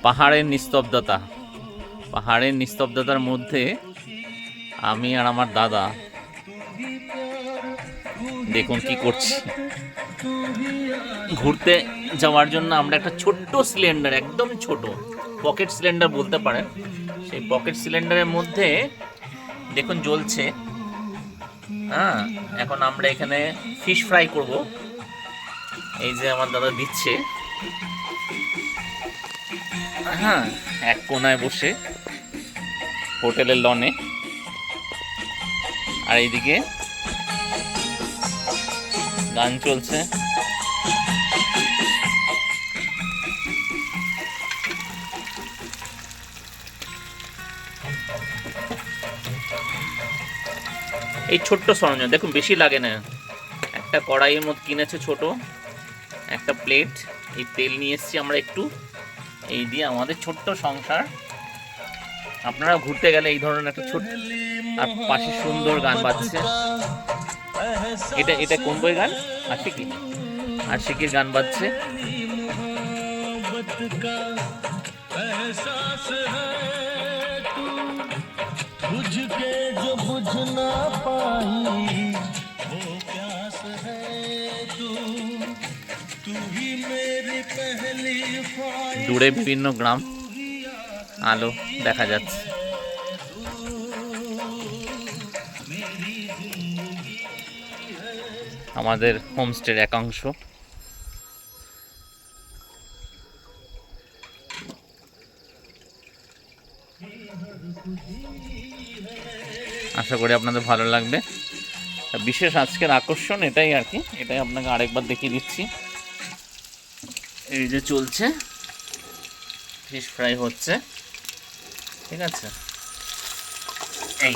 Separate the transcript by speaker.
Speaker 1: পাহাড়ের নিস্তব্ধতা, পাহাড়ের নিস্তব্ধতার মধ্যে আমি আর আমার দাদা দেখুন কি করছি। ঘুরতে যাওয়ার জন্য আমরা একটা ছোট্ট সিলিন্ডার, একদম ছোট পকেট সিলিন্ডার বলতে পারেন, সেই পকেট সিলিন্ডারের মধ্যে দেখুন জ্বলছে। হ্যাঁ, এখন আমরা এখানে ফিশ ফ্রাই করব। এই যে আমার দাদা দিচ্ছে, হ্যাঁ, এক কোনায় বসে হোটেলের লনে, আর এইদিকে গান চলছে। এই ছোট্ট সরঞ্জাম দেখুন, বেশি লাগে না। একটা কড়াইয়ের মধ্যে কিনেছে ছোট একটা প্লেট, এই তেল নিয়ে এসছি আমরা একটু, এই দিয়ে আমাদের ছোট্ট সংসার। আপনারা ঘুরতে গেলে এই ধরনের একটা ছোট্ট, আর পাশে সুন্দর গান বাজছে। এটা এটা কোন বই গান? আশিকি, আশিকির গান বাজছে। দূরে বিভিন্ন গ্রাম আলো দেখা যাচ্ছে। আমাদের হোমস্টের একাংশ। আশা করি আপনাদের ভালো লাগবে। বিশেষ আজকের আকর্ষণ এটাই আর কি, এটাই আপনাকে আরেকবার দেখিয়ে দিচ্ছি। এই যে চলছে, ফিশ ফ্রাই হচ্ছে, ঠিক আছে। এই